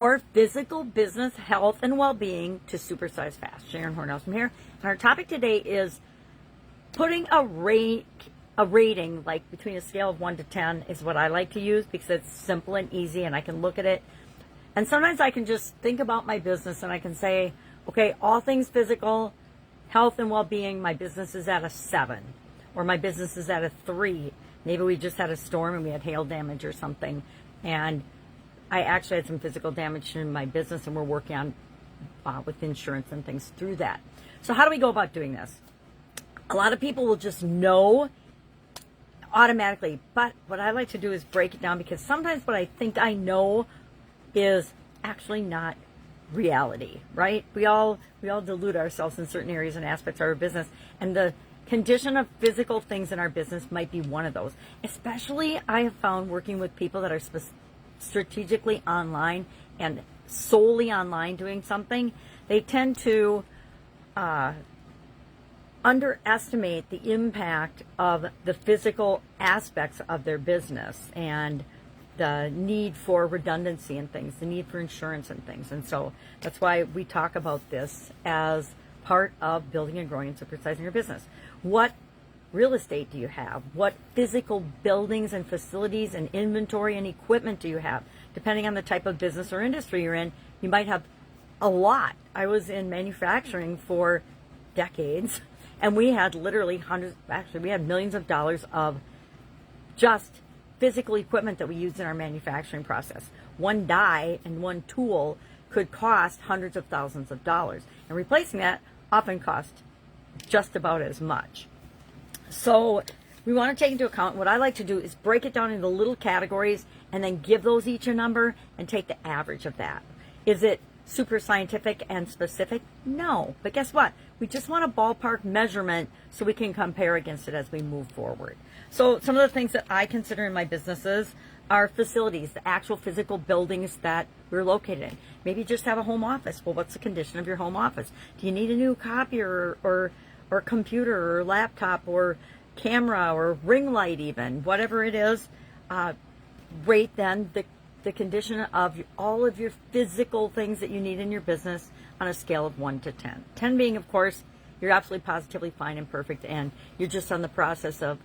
Or physical business health and well-being to supersize fast. Sharon Horne-Ellstrom here. And our topic today is putting a rating, like between a scale of 1 to 10 is what I like to use because it's simple and easy and I can look at it. And sometimes I can just think about my business and I can say, okay, all things physical, health and well-being, my business is at a 7 or my business is at a 3. Maybe we just had a storm and we had hail damage or something. And I actually had some physical damage in my business and we're working on with insurance and things through that. So how do we go about doing this? A lot of people will just know automatically, but what I like to do is break it down because sometimes what I think I know is actually not reality, right? We all delude ourselves in certain areas and aspects of our business, and the condition of physical things in our business might be one of those. Especially I have found working with people that are strategically online and solely online doing something, they tend to underestimate the impact of the physical aspects of their business and the need for redundancy and things, the need for insurance and things. And so that's why we talk about this as part of building and growing and supersizing your business. What real estate do you have? What physical buildings and facilities and inventory and equipment do you have? Depending on the type of business or industry you're in, you might have a lot. I was in manufacturing for decades, and we had literally we had millions of dollars of just physical equipment that we used in our manufacturing process. One die and one tool could cost hundreds of thousands of dollars, and replacing that often cost just about as much. So we want to take into account, what I like to do is break it down into little categories and then give those each a number and take the average of that. Is it super scientific and specific? No. But guess what? We just want a ballpark measurement so we can compare against it as we move forward. So some of the things that I consider in my businesses are facilities, the actual physical buildings that we're located in. Maybe you just have a home office. Well, what's the condition of your home office? Do you need a new copier or computer or laptop or camera or ring light even, whatever it is, rate then the condition of all of your physical things that you need in your business on a scale of 1 to 10. 10 being, of course, you're absolutely positively fine and perfect and you're just in the process of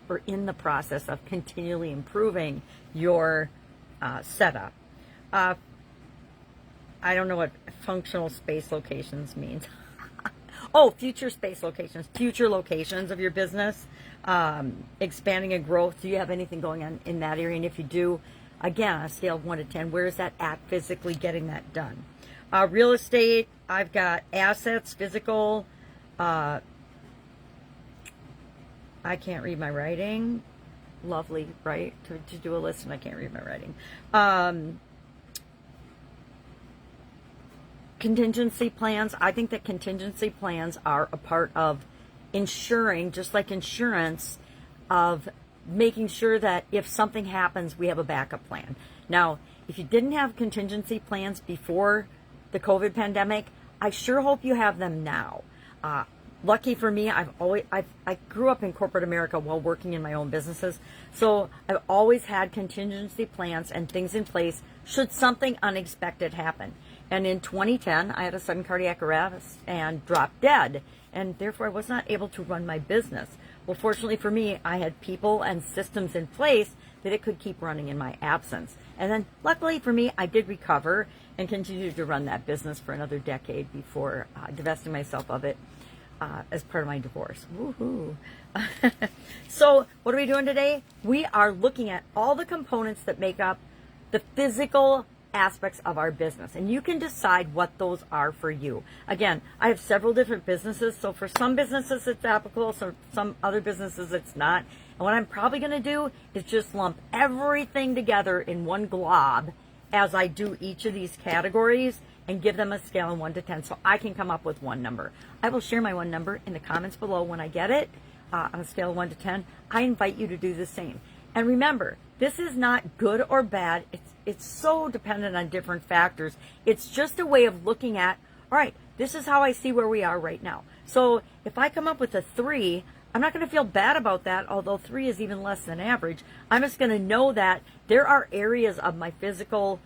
continually improving your setup. I don't know what functional space locations means. Oh, future space locations, future locations of your business, expanding and growth. Do you have anything going on in that area? And if you do, again, on a scale of 1 to 10, where is that at physically getting that done? Real estate, I've got assets, physical. I can't read my writing. Lovely, right? To do a list and I can't read my writing. Contingency plans. I think that contingency plans are a part of ensuring, just like insurance, of making sure that if something happens, we have a backup plan. Now, if you didn't have contingency plans before the COVID pandemic, I sure hope you have them now. Lucky for me, I grew up in corporate America while working in my own businesses, so I've always had contingency plans and things in place should something unexpected happen. And in 2010, I had a sudden cardiac arrest and dropped dead, and therefore I was not able to run my business. Well, fortunately for me, I had people and systems in place that it could keep running in my absence. And then luckily for me, I did recover and continued to run that business for another decade before divesting myself of it as part of my divorce. Woohoo! So what are we doing today? We are looking at all the components that make up the physical aspects of our business, and you can decide what those are for you. Again, I have several different businesses, so for some businesses it's applicable, so some other businesses it's not. And what I'm probably going to do is just lump everything together in one glob as I do each of these categories and give them a scale of 1 to 10 so I can come up with one number. I will share my one number in the comments below when I get it on a scale of 1 to 10. I invite you to do the same. And remember, this is not good or bad. It's so dependent on different factors. It's just a way of looking at, all right, this is how I see where we are right now. So if I come up with a 3, I'm not going to feel bad about that, although 3 is even less than average. I'm just going to know that there are areas of my physical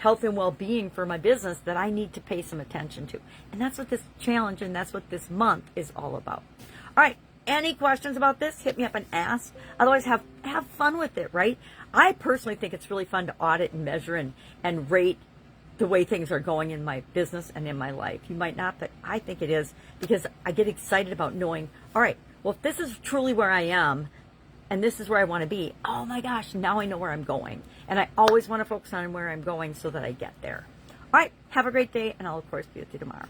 health and well-being for my business that I need to pay some attention to. And that's what this challenge and that's what this month is all about. All right. Any questions about this? Hit me up and ask. Otherwise, have fun with it, right? I personally think it's really fun to audit and measure and rate the way things are going in my business and in my life. You might not, but I think it is, because I get excited about knowing, all right, well, if this is truly where I am and this is where I want to be, oh my gosh, now I know where I'm going. And I always want to focus on where I'm going so that I get there. All right, have a great day, and I'll, of course, be with you tomorrow.